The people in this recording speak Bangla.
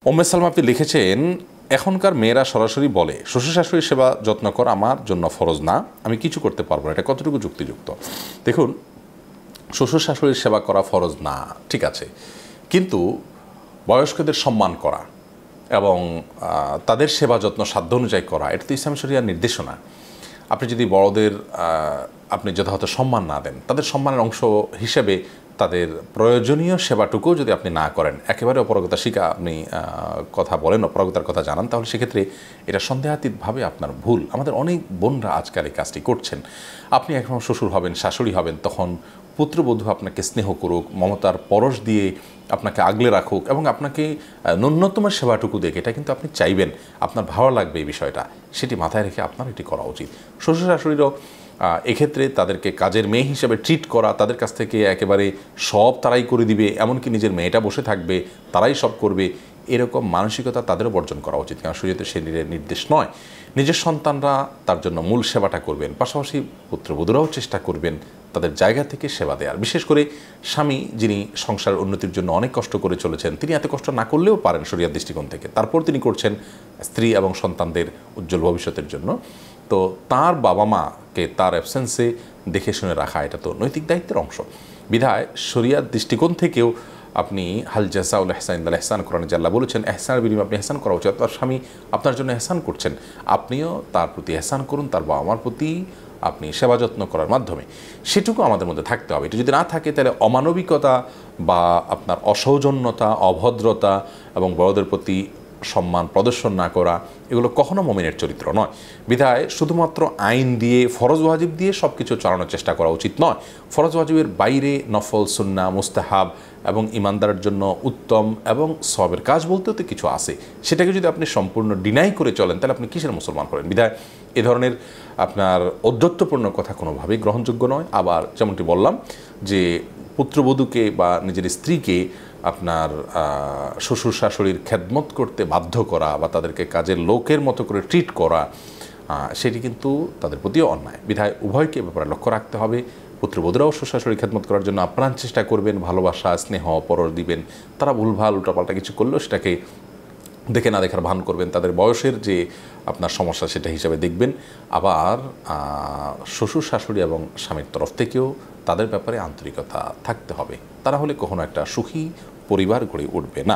ওম্মে সালমা আপনি লিখেছেন, এখনকার মেয়েরা সরাসরি বলে শ্বশুর শাশুড়ির সেবা যত্ন করা আমার জন্য ফরজ না, আমি কিছু করতে পারবো না। এটা কতটুকু যুক্তিযুক্ত? দেখুন, শ্বশুর শাশুড়ির সেবা করা ফরজ না, ঠিক আছে, কিন্তু বয়স্কদের সম্মান করা এবং তাদের সেবা যত্ন সাধ্য অনুযায়ী করা, এটা তো ইসলাম শরিয়ার নির্দেশনা। আপনি যদি বড়দের আপনি যথাযথ সম্মান না দেন, তাদের সম্মানের অংশ হিসেবে তাদের প্রয়োজনীয় সেবাটুকুও যদি আপনি না করেন, একেবারে অপারগতা শিখা আপনি কথা বলেন, অপারগতার কথা জানান, তাহলে সেক্ষেত্রে এটা সন্দেহাতীতভাবে আপনার ভুল। আমাদের অনেক বোনরা আজকাল এই কাজটি করছেন। আপনি এখন শ্বশুর হবেন, শাশুড়ি হবেন, তখন পুত্রবধূ আপনাকে স্নেহ করুক, মমতার পরশ দিয়ে আপনাকে আগলে রাখুক এবং আপনাকে ন্যূনতম সেবাটুকু দেখে, এটা কিন্তু আপনি চাইবেন, আপনার ভালো লাগবে এই বিষয়টা, সেটি মাথায় রেখে আপনার এটি করা উচিত। শ্বশুর শাশুড়িরও এক্ষেত্রে তাদেরকে কাজের মেয়ে হিসেবে ট্রিট করা, তাদের কাছ থেকে একেবারে সব তারাই করে দিবে, এমনকি নিজের মেয়েটা বসে থাকবে, তারাই সব করবে, এরকম মানসিকতা তাদেরও বর্জন করা উচিত। কারণ শরীয়তে সে নির্দেশ নয়। নিজের সন্তানরা তার জন্য মূল সেবাটা করবেন, পাশাপাশি পুত্রবধূরাও চেষ্টা করবেন তাদের জায়গা থেকে সেবা দেওয়ার। বিশেষ করে স্বামী যিনি সংসার উন্নতির জন্য অনেক কষ্ট করে চলেছেন, তিনি এত কষ্ট না করলেও পারেন শরিয়ার দৃষ্টিকোণ থেকে, তারপর তিনি করছেন স্ত্রী এবং সন্তানদের উজ্জ্বল ভবিষ্যতের জন্য। তো তার বাবা মাকে তার অ্যাবসেন্সে দেখে শুনে রাখা, এটা তো নৈতিক দায়িত্বের অংশ। বিধায় শরিয়ার দৃষ্টিকোণ থেকেও আপনি হাল জাযাউল ইহসান ইল্লাল ইহসান, কোরআনে যে আল্লাহ বলেছেন এহসানের বিনিময়ে আপনি এহসান করা উচিত। তার স্বামী আপনার জন্য এহসান করছেন, আপনিও তার প্রতি এহসান করুন, তার বাবা মার প্রতি আপনি সেবা যত্ন করার মাধ্যমে। সেটুকু আমাদের মধ্যে থাকতে হবে। এটা যদি না থাকে, তাহলে অমানবিকতা বা আপনার অসৌজন্যতা, অভদ্রতা এবং বড়দের প্রতি সম্মান প্রদর্শন না করা, এগুলো কখনো মুমিনের চরিত্র নয়। বিধায় শুধুমাত্র আইন দিয়ে, ফরজ ওয়াজিব দিয়ে সব কিছু চালানোর চেষ্টা করা উচিত নয়। ফরজ ওয়াজিবের বাইরে নফল, সুন্নাহ, মুস্তাহাব এবং ইমানদারের জন্য উত্তম এবং সওয়াবের কাজ বলতেও তো কিছু আছে। সেটাকে যদি আপনি সম্পূর্ণ ডিনাই করে চলেন, তাহলে আপনি কিসের মুসলমান হলেন? বিধায় এ ধরনের আপনার ঔদ্ধত্যপূর্ণ কথা কোনোভাবেই গ্রহণযোগ্য নয়। আবার যেমনটি বললাম যে পুত্রবধূকে বা নিজের স্ত্রীকে আপনার শ্বশুর শাশুড়ির খেদমত করতে বাধ্য করা বা তাদেরকে কাজের লোকের মতো করে ট্রিট করা, সেটি কিন্তু তাদের প্রতিও অন্যায়। বিধায় উভয়কে ব্যাপারে লক্ষ্য রাখতে হবে। পুত্রবধূরাও শ্বশুর শাশুড়ির খেদমত করার জন্য আপ্রাণ চেষ্টা করবেন, ভালোবাসা, স্নেহ, পরশ দিবেন। তারা ভুলভাল উল্টাপাল্টা কিছু করলেও সেটাকে দেখে না দেখার ভান করবেন, তাদের বয়সের যে আপনার সমস্যা সেটা হিসাবে দেখবেন। আবার শ্বশুর শাশুড়ি এবং স্বামীর তরফ থেকেও তাদের ব্যাপারে আন্তরিকতা থাকতে হবে। তারা হলে কখনো একটা সুখী পরিবার গড়ে উঠবে না।